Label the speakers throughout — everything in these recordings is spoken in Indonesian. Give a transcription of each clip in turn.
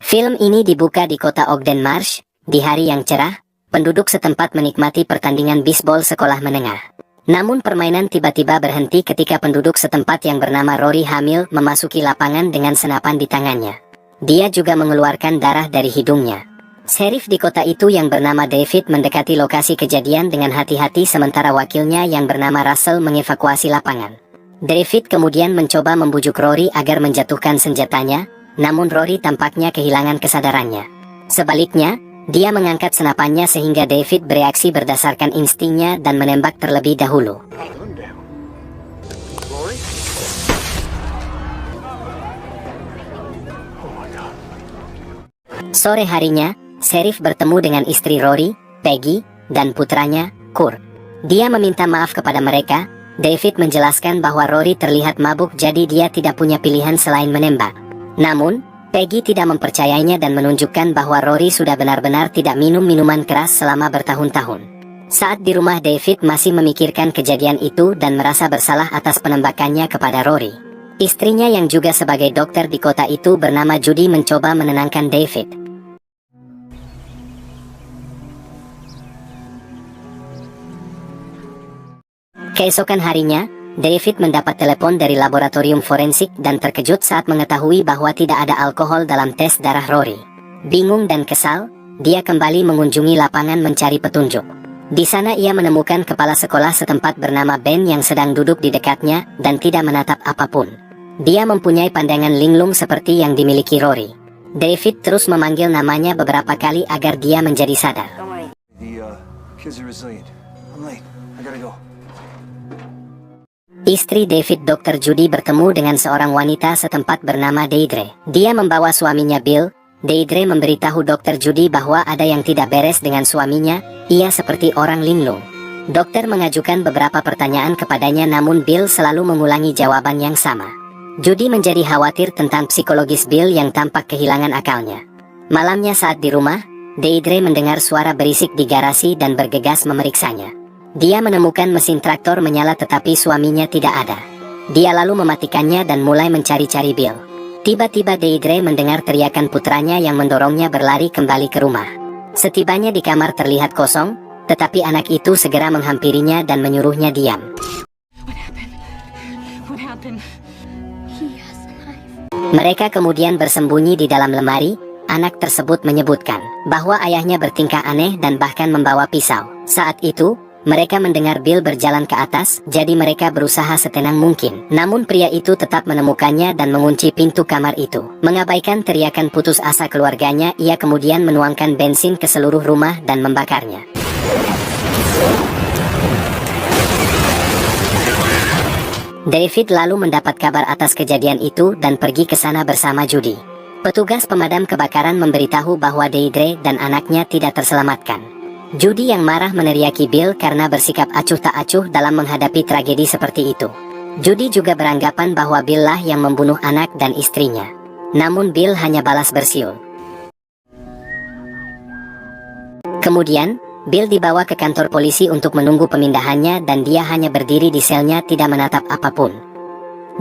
Speaker 1: Film ini dibuka di kota Ogden Marsh. Di hari yang cerah, penduduk setempat menikmati pertandingan bisbol sekolah menengah. Namun permainan tiba-tiba berhenti ketika penduduk setempat yang bernama Rory Hamill memasuki lapangan dengan senapan di tangannya. Dia juga mengeluarkan darah dari hidungnya. Sheriff di kota itu yang bernama David mendekati lokasi kejadian dengan hati-hati sementara wakilnya yang bernama Russell mengevakuasi lapangan. David kemudian mencoba membujuk Rory agar menjatuhkan senjatanya, namun Rory tampaknya kehilangan kesadarannya. Sebaliknya, dia mengangkat senapannya sehingga David bereaksi berdasarkan instingnya dan menembak terlebih dahulu. Sore harinya, Sheriff bertemu dengan istri Rory, Peggy, dan putranya, Kurt. Dia meminta maaf kepada mereka. David menjelaskan bahwa Rory terlihat mabuk jadi dia tidak punya pilihan selain menembak. Namun, Peggy tidak mempercayainya dan menunjukkan bahwa Rory sudah benar-benar tidak minum minuman keras selama bertahun-tahun. Saat di rumah, David masih memikirkan kejadian itu dan merasa bersalah atas penembakannya kepada Rory. Istrinya yang juga sebagai dokter di kota itu bernama Judy mencoba menenangkan David. Keesokan harinya, David mendapat telepon dari laboratorium forensik dan terkejut saat mengetahui bahwa tidak ada alkohol dalam tes darah Rory. Bingung dan kesal, dia kembali mengunjungi lapangan mencari petunjuk. Di sana ia menemukan kepala sekolah setempat bernama Ben yang sedang duduk di dekatnya dan tidak menatap apapun. Dia mempunyai pandangan linglung seperti yang dimiliki Rory. David terus memanggil namanya beberapa kali agar dia menjadi sadar. Istri David, Dr. Judy, bertemu dengan seorang wanita setempat bernama Deidre. Dia membawa suaminya Bill. Deidre memberitahu Dr. Judy bahwa ada yang tidak beres dengan suaminya. Ia seperti orang linglung. Dokter mengajukan beberapa pertanyaan kepadanya, namun Bill selalu mengulangi jawaban yang sama. Judy menjadi khawatir tentang psikologis Bill yang tampak kehilangan akalnya. Malamnya saat di rumah, Deidre mendengar suara berisik di garasi dan bergegas memeriksanya. Dia menemukan mesin traktor menyala tetapi suaminya tidak ada. Dia lalu mematikannya dan mulai mencari-cari Bill. Tiba-tiba Deidre mendengar teriakan putranya yang mendorongnya berlari kembali ke rumah. Setibanya di kamar terlihat kosong, tetapi anak itu segera menghampirinya dan menyuruhnya diam. Mereka kemudian bersembunyi di dalam lemari. Anak tersebut menyebutkan bahwa ayahnya bertingkah aneh dan bahkan membawa pisau. Saat itu, mereka mendengar Bill berjalan ke atas, jadi mereka berusaha setenang mungkin. Namun pria itu tetap menemukannya dan mengunci pintu kamar itu. Mengabaikan teriakan putus asa keluarganya, ia kemudian menuangkan bensin ke seluruh rumah dan membakarnya. David lalu mendapat kabar atas kejadian itu dan pergi ke sana bersama Judy. Petugas pemadam kebakaran memberitahu bahwa Deidre dan anaknya tidak terselamatkan. Judy yang marah meneriaki Bill karena bersikap acuh tak acuh dalam menghadapi tragedi seperti itu. Judy juga beranggapan bahwa Bill lah yang membunuh anak dan istrinya. Namun Bill hanya balas bersiul. Kemudian, Bill dibawa ke kantor polisi untuk menunggu pemindahannya dan dia hanya berdiri di selnya tidak menatap apapun.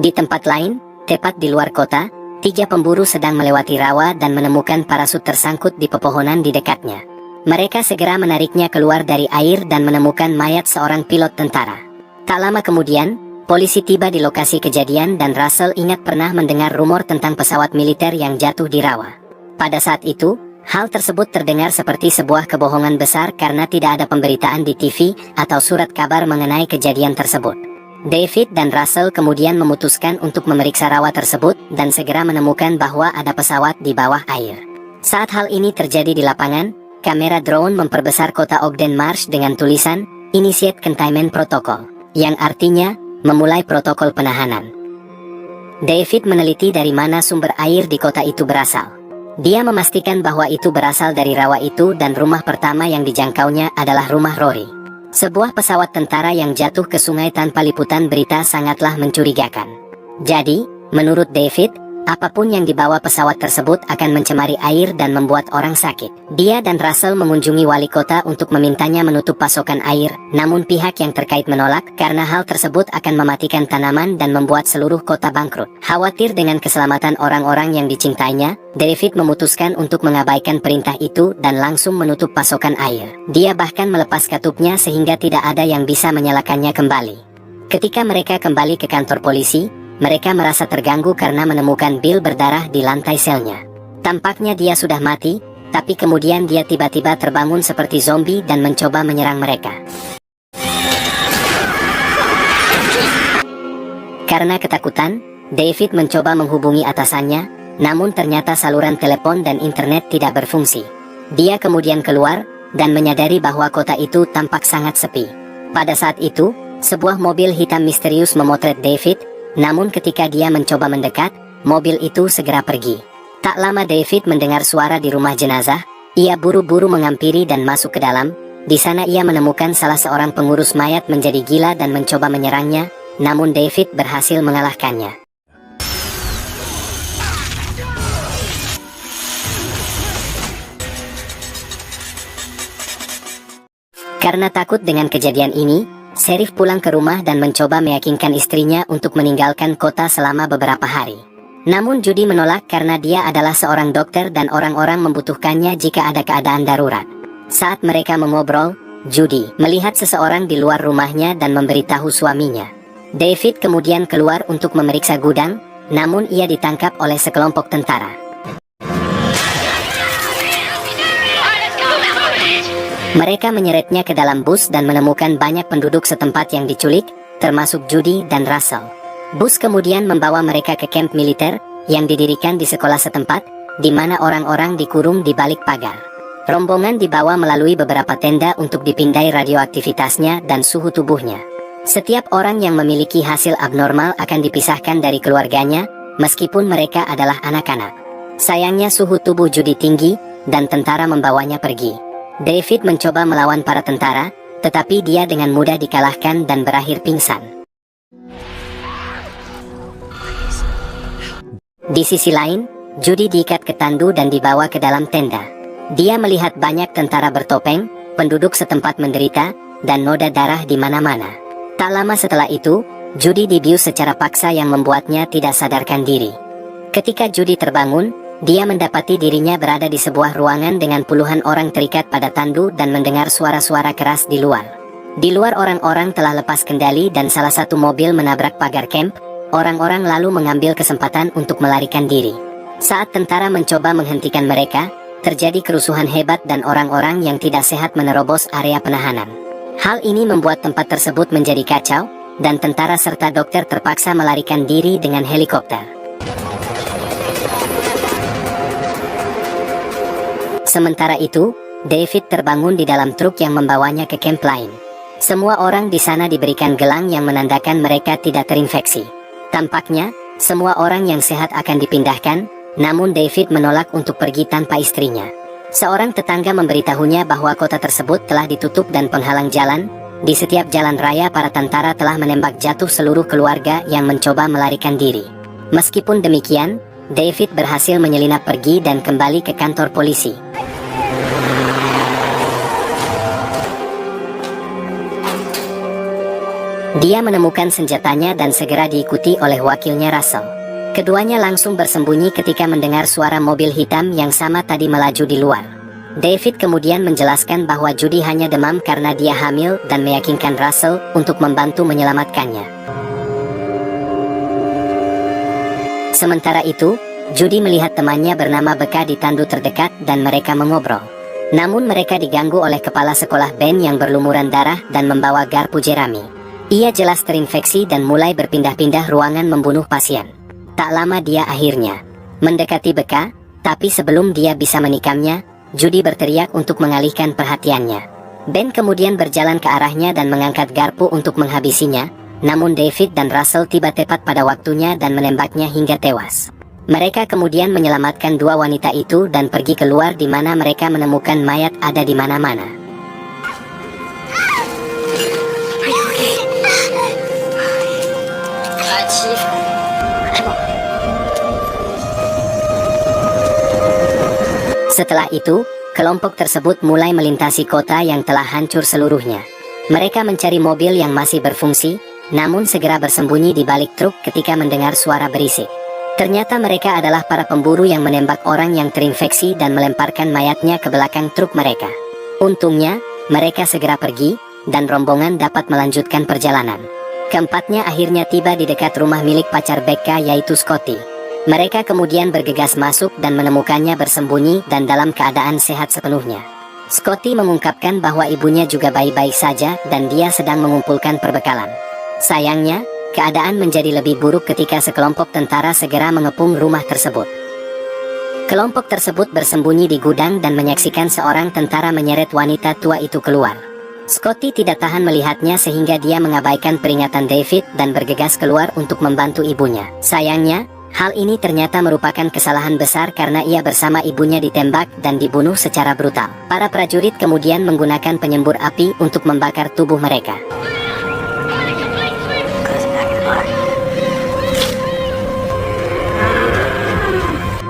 Speaker 1: Di tempat lain, tepat di luar kota, 3 pemburu sedang melewati rawa dan menemukan parasut tersangkut di pepohonan di dekatnya. Mereka segera menariknya keluar dari air dan menemukan mayat seorang pilot tentara. Tak lama kemudian, polisi tiba di lokasi kejadian dan Russell ingat pernah mendengar rumor tentang pesawat militer yang jatuh di rawa. Pada saat itu, hal tersebut terdengar seperti sebuah kebohongan besar karena tidak ada pemberitaan di TV atau surat kabar mengenai kejadian tersebut. David dan Russell kemudian memutuskan untuk memeriksa rawa tersebut dan segera menemukan bahwa ada pesawat di bawah air. Saat hal ini terjadi di lapangan, kamera drone memperbesar kota Ogden Marsh dengan tulisan Initiate Containment Protocol, yang artinya memulai protokol penahanan. David meneliti dari mana sumber air di kota itu berasal. Dia memastikan bahwa itu berasal dari rawa itu dan rumah pertama yang dijangkaunya adalah rumah Rory. Sebuah pesawat tentara yang jatuh ke sungai tanpa liputan berita sangatlah mencurigakan. Jadi, menurut David, Apapun yang dibawa pesawat tersebut akan mencemari air dan membuat orang sakit. Dia dan Russell mengunjungi wali kota untuk memintanya menutup pasokan air, namun pihak yang terkait menolak karena hal tersebut akan mematikan tanaman dan membuat seluruh kota bangkrut. Khawatir dengan keselamatan orang-orang yang dicintainya, David memutuskan untuk mengabaikan perintah itu dan langsung menutup pasokan air. Dia bahkan melepas katupnya sehingga tidak ada yang bisa menyalakannya kembali. Ketika mereka kembali ke kantor polisi, mereka merasa terganggu karena menemukan Bill berdarah di lantai selnya. Tampaknya dia sudah mati, tapi kemudian dia tiba-tiba terbangun seperti zombie dan mencoba menyerang mereka. Karena ketakutan, David mencoba menghubungi atasannya, namun ternyata saluran telepon dan internet tidak berfungsi. Dia kemudian keluar, dan menyadari bahwa kota itu tampak sangat sepi. Pada saat itu, sebuah mobil hitam misterius memotret David, namun ketika dia mencoba mendekat, mobil itu segera pergi. Tak lama David mendengar suara di rumah jenazah, ia buru-buru mengampiri dan masuk ke dalam. Di sana ia menemukan salah seorang pengurus mayat menjadi gila dan mencoba menyerangnya, namun David berhasil mengalahkannya. Karena takut dengan kejadian ini, Sheriff pulang ke rumah dan mencoba meyakinkan istrinya untuk meninggalkan kota selama beberapa hari. Namun Judy menolak karena dia adalah seorang dokter dan orang-orang membutuhkannya jika ada keadaan darurat. Saat mereka mengobrol, Judy melihat seseorang di luar rumahnya dan memberitahu suaminya. David kemudian keluar untuk memeriksa gudang, namun ia ditangkap oleh sekelompok tentara. Mereka menyeretnya ke dalam bus dan menemukan banyak penduduk setempat yang diculik, termasuk Judy dan Russell. Bus kemudian membawa mereka ke kamp militer yang didirikan di sekolah setempat, di mana orang-orang dikurung di balik pagar. Rombongan dibawa melalui beberapa tenda untuk dipindai radioaktivitasnya dan suhu tubuhnya. Setiap orang yang memiliki hasil abnormal akan dipisahkan dari keluarganya, meskipun mereka adalah anak-anak. Sayangnya suhu tubuh Judy tinggi, dan tentara membawanya pergi. David mencoba melawan para tentara, tetapi dia dengan mudah dikalahkan dan berakhir pingsan. Di sisi lain, Judy diikat ke tandu dan dibawa ke dalam tenda. Dia melihat banyak tentara bertopeng, penduduk setempat menderita, dan noda darah di mana-mana. Tak lama setelah itu, Judy dibius secara paksa yang membuatnya tidak sadarkan diri. Ketika Judy terbangun, dia mendapati dirinya berada di sebuah ruangan dengan puluhan orang terikat pada tandu dan mendengar suara-suara keras di luar. Di luar orang-orang telah lepas kendali dan salah satu mobil menabrak pagar kamp. Orang-orang lalu mengambil kesempatan untuk melarikan diri. Saat tentara mencoba menghentikan mereka, terjadi kerusuhan hebat dan orang-orang yang tidak sehat menerobos area penahanan. Hal ini membuat tempat tersebut menjadi kacau, dan tentara serta dokter terpaksa melarikan diri dengan helikopter. Sementara itu, David terbangun di dalam truk yang membawanya ke kamp lain. Semua orang di sana diberikan gelang yang menandakan mereka tidak terinfeksi. Tampaknya, semua orang yang sehat akan dipindahkan, namun David menolak untuk pergi tanpa istrinya. Seorang tetangga memberitahunya bahwa kota tersebut telah ditutup dan penghalang jalan. Di setiap jalan raya para tentara telah menembak jatuh seluruh keluarga yang mencoba melarikan diri. Meskipun demikian, David berhasil menyelinap pergi dan kembali ke kantor polisi. Dia menemukan senjatanya dan segera diikuti oleh wakilnya Russell. Keduanya langsung bersembunyi ketika mendengar suara mobil hitam yang sama tadi melaju di luar. David kemudian menjelaskan bahwa Judy hanya demam karena dia hamil dan meyakinkan Russell untuk membantu menyelamatkannya. Sementara itu, Judy melihat temannya bernama Becca di tandu terdekat dan mereka mengobrol. Namun mereka diganggu oleh kepala sekolah band yang berlumuran darah dan membawa garpu jerami. Ia jelas terinfeksi dan mulai berpindah-pindah ruangan membunuh pasien. Tak lama dia akhirnya mendekati Becca, tapi sebelum dia bisa menikamnya, Judy berteriak untuk mengalihkan perhatiannya. Ben kemudian berjalan ke arahnya dan mengangkat garpu untuk menghabisinya, namun David dan Russell tiba tepat pada waktunya dan menembaknya hingga tewas. Mereka kemudian menyelamatkan dua wanita itu dan pergi keluar di mana mereka menemukan mayat ada di mana-mana. Setelah itu, kelompok tersebut mulai melintasi kota yang telah hancur seluruhnya. Mereka mencari mobil yang masih berfungsi, namun segera bersembunyi di balik truk ketika mendengar suara berisik. Ternyata mereka adalah para pemburu yang menembak orang yang terinfeksi dan melemparkan mayatnya ke belakang truk mereka. Untungnya, mereka segera pergi, dan rombongan dapat melanjutkan perjalanan. Keempatnya akhirnya tiba di dekat rumah milik pacar Becca yaitu Scotty. Mereka kemudian bergegas masuk dan menemukannya bersembunyi dan dalam keadaan sehat sepenuhnya. Scotty mengungkapkan bahwa ibunya juga baik-baik saja dan dia sedang mengumpulkan perbekalan. Sayangnya, keadaan menjadi lebih buruk ketika sekelompok tentara segera mengepung rumah tersebut. Kelompok tersebut bersembunyi di gudang dan menyaksikan seorang tentara menyeret wanita tua itu keluar. Scotty tidak tahan melihatnya sehingga dia mengabaikan peringatan David dan bergegas keluar untuk membantu ibunya. Sayangnya, hal ini ternyata merupakan kesalahan besar karena ia bersama ibunya ditembak dan dibunuh secara brutal. Para prajurit kemudian menggunakan penyembur api untuk membakar tubuh mereka.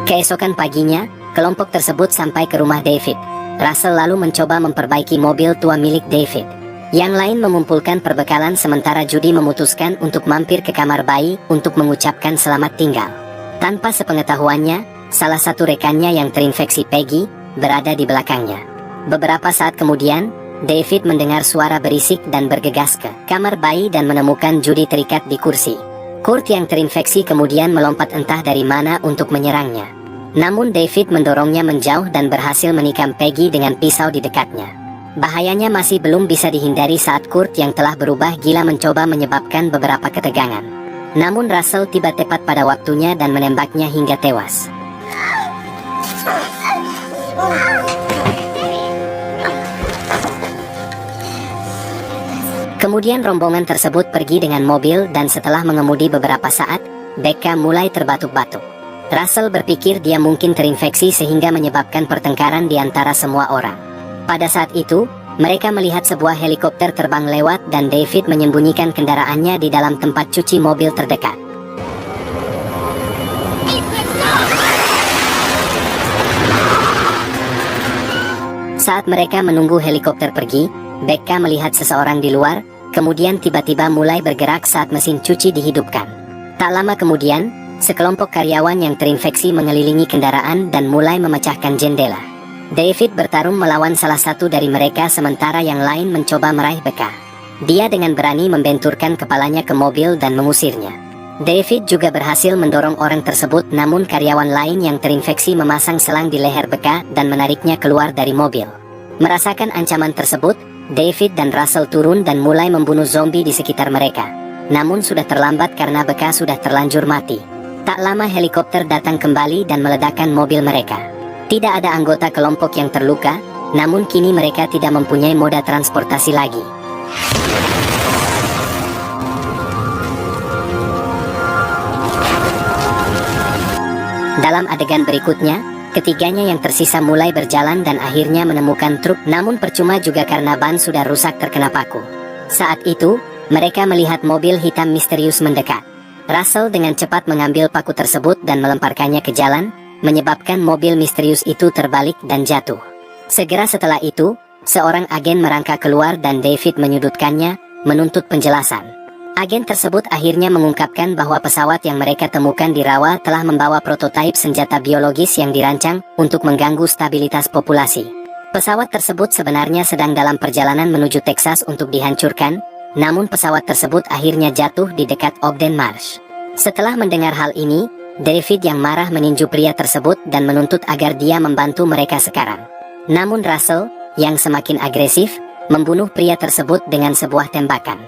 Speaker 1: Keesokan paginya, kelompok tersebut sampai ke rumah David. Russell lalu mencoba memperbaiki mobil tua milik David. Yang lain mengumpulkan perbekalan sementara Judy memutuskan untuk mampir ke kamar bayi untuk mengucapkan selamat tinggal. Tanpa sepengetahuannya, salah satu rekannya yang terinfeksi Peggy berada di belakangnya. Beberapa saat kemudian, David mendengar suara berisik dan bergegas ke kamar bayi dan menemukan Judy terikat di kursi. Kurt yang terinfeksi kemudian melompat entah dari mana untuk menyerangnya. Namun David mendorongnya menjauh dan berhasil menikam Peggy dengan pisau di dekatnya. Bahayanya masih belum bisa dihindari saat Kurt yang telah berubah gila mencoba menyebabkan beberapa ketegangan. Namun Russell tiba tepat pada waktunya dan menembaknya hingga tewas. Kemudian rombongan tersebut pergi dengan mobil dan setelah mengemudi beberapa saat, Becca mulai terbatuk-batuk. Russell berpikir dia mungkin terinfeksi sehingga menyebabkan pertengkaran di antara semua orang. Pada saat itu, mereka melihat sebuah helikopter terbang lewat dan David menyembunyikan kendaraannya di dalam tempat cuci mobil terdekat. Saat mereka menunggu helikopter pergi, Becca melihat seseorang di luar, kemudian tiba-tiba mulai bergerak saat mesin cuci dihidupkan. Tak lama kemudian, sekelompok karyawan yang terinfeksi mengelilingi kendaraan dan mulai memecahkan jendela. David bertarung melawan salah satu dari mereka sementara yang lain mencoba meraih Becca. Dia dengan berani membenturkan kepalanya ke mobil dan mengusirnya. David juga berhasil mendorong orang tersebut namun karyawan lain yang terinfeksi memasang selang di leher Becca dan menariknya keluar dari mobil. Merasakan ancaman tersebut, David dan Russell turun dan mulai membunuh zombie di sekitar mereka. Namun sudah terlambat karena Becca sudah terlanjur mati. Tak lama helikopter datang kembali dan meledakkan mobil mereka. Tidak ada anggota kelompok yang terluka, namun kini mereka tidak mempunyai moda transportasi lagi. Dalam adegan berikutnya, ketiganya yang tersisa mulai berjalan dan akhirnya menemukan truk, namun percuma juga karena ban sudah rusak terkena paku. Saat itu, mereka melihat mobil hitam misterius mendekat. Russell dengan cepat mengambil paku tersebut dan melemparkannya ke jalan, menyebabkan mobil misterius itu terbalik dan jatuh. Segera setelah itu, seorang agen merangkak keluar dan David menyudutkannya, menuntut penjelasan. Agen tersebut akhirnya mengungkapkan bahwa pesawat yang mereka temukan di rawa telah membawa prototipe senjata biologis yang dirancang untuk mengganggu stabilitas populasi. Pesawat tersebut sebenarnya sedang dalam perjalanan menuju Texas untuk dihancurkan, namun pesawat tersebut akhirnya jatuh di dekat Ogden Marsh. Setelah mendengar hal ini, David yang marah meninju pria tersebut dan menuntut agar dia membantu mereka sekarang. Namun Russell, yang semakin agresif, membunuh pria tersebut dengan sebuah tembakan.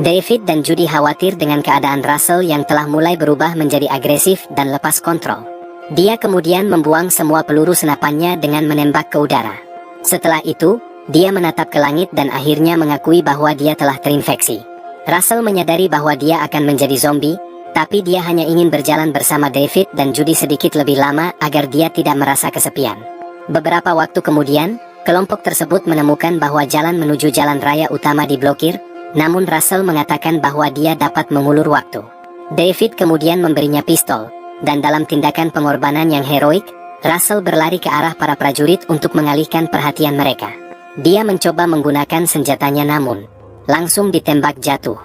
Speaker 1: David dan Judy khawatir dengan keadaan Russell yang telah mulai berubah menjadi agresif dan lepas kontrol. Dia kemudian membuang semua peluru senapannya dengan menembak ke udara. Setelah itu, dia menatap ke langit dan akhirnya mengakui bahwa dia telah terinfeksi. Russell menyadari bahwa dia akan menjadi zombie, tapi dia hanya ingin berjalan bersama David dan Judy sedikit lebih lama agar dia tidak merasa kesepian. Beberapa waktu kemudian, kelompok tersebut menemukan bahwa jalan menuju jalan raya utama diblokir, namun Russell mengatakan bahwa dia dapat mengulur waktu. David kemudian memberinya pistol, dan dalam tindakan pengorbanan yang heroik, Russell berlari ke arah para prajurit untuk mengalihkan perhatian mereka. Dia mencoba menggunakan senjatanya namun langsung ditembak jatuh.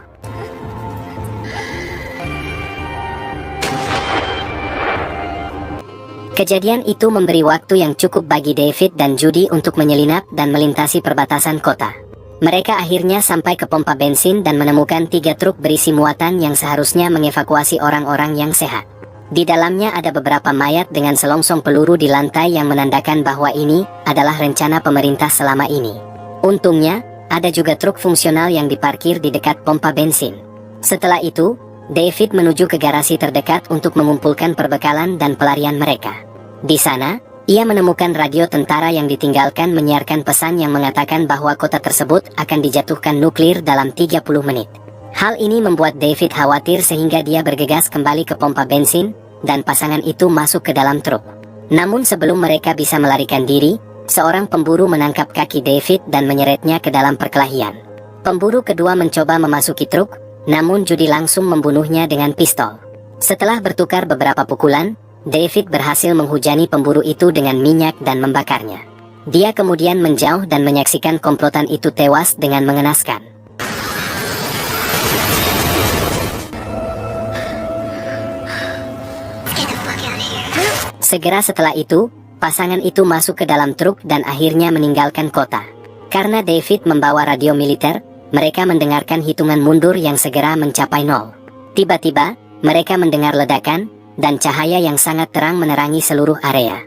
Speaker 1: Kejadian itu memberi waktu yang cukup bagi David dan Judy untuk menyelinap dan melintasi perbatasan kota. Mereka akhirnya sampai ke pompa bensin dan menemukan 3 truk berisi muatan yang seharusnya mengevakuasi orang-orang yang sehat. Di dalamnya ada beberapa mayat dengan selongsong peluru di lantai yang menandakan bahwa ini adalah rencana pemerintah selama ini. Untungnya, ada juga truk fungsional yang diparkir di dekat pompa bensin. Setelah itu, David menuju ke garasi terdekat untuk mengumpulkan perbekalan dan pelarian mereka. Di sana, ia menemukan radio tentara yang ditinggalkan menyiarkan pesan yang mengatakan bahwa kota tersebut akan dijatuhkan nuklir dalam 30 menit. Hal ini membuat David khawatir sehingga dia bergegas kembali ke pompa bensin, dan pasangan itu masuk ke dalam truk. Namun sebelum mereka bisa melarikan diri, seorang pemburu menangkap kaki David dan menyeretnya ke dalam perkelahian. Pemburu kedua mencoba memasuki truk, namun Judy langsung membunuhnya dengan pistol. Setelah bertukar beberapa pukulan, David berhasil menghujani pemburu itu dengan minyak dan membakarnya. Dia kemudian menjauh dan menyaksikan komplotan itu tewas dengan mengenaskan. Segera setelah itu, pasangan itu masuk ke dalam truk dan akhirnya meninggalkan kota. Karena David membawa radio militer, mereka mendengarkan hitungan mundur yang segera mencapai 0. Tiba-tiba, mereka mendengar ledakan, dan cahaya yang sangat terang menerangi seluruh area.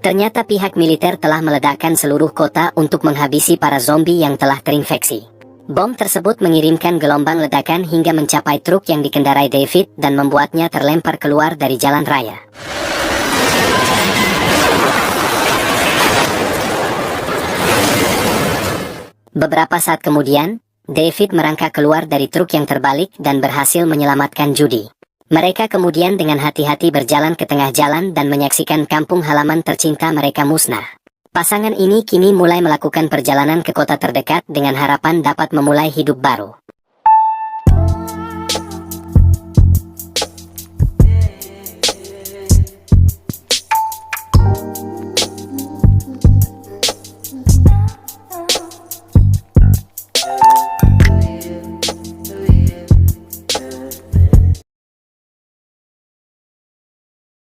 Speaker 1: Ternyata pihak militer telah meledakkan seluruh kota untuk menghabisi para zombie yang telah terinfeksi. Bom tersebut mengirimkan gelombang ledakan hingga mencapai truk yang dikendarai David dan membuatnya terlempar keluar dari jalan raya. Beberapa saat kemudian, David merangkak keluar dari truk yang terbalik dan berhasil menyelamatkan Judy. Mereka kemudian dengan hati-hati berjalan ke tengah jalan dan menyaksikan kampung halaman tercinta mereka musnah. Pasangan ini kini mulai melakukan perjalanan ke kota terdekat dengan harapan dapat memulai hidup baru.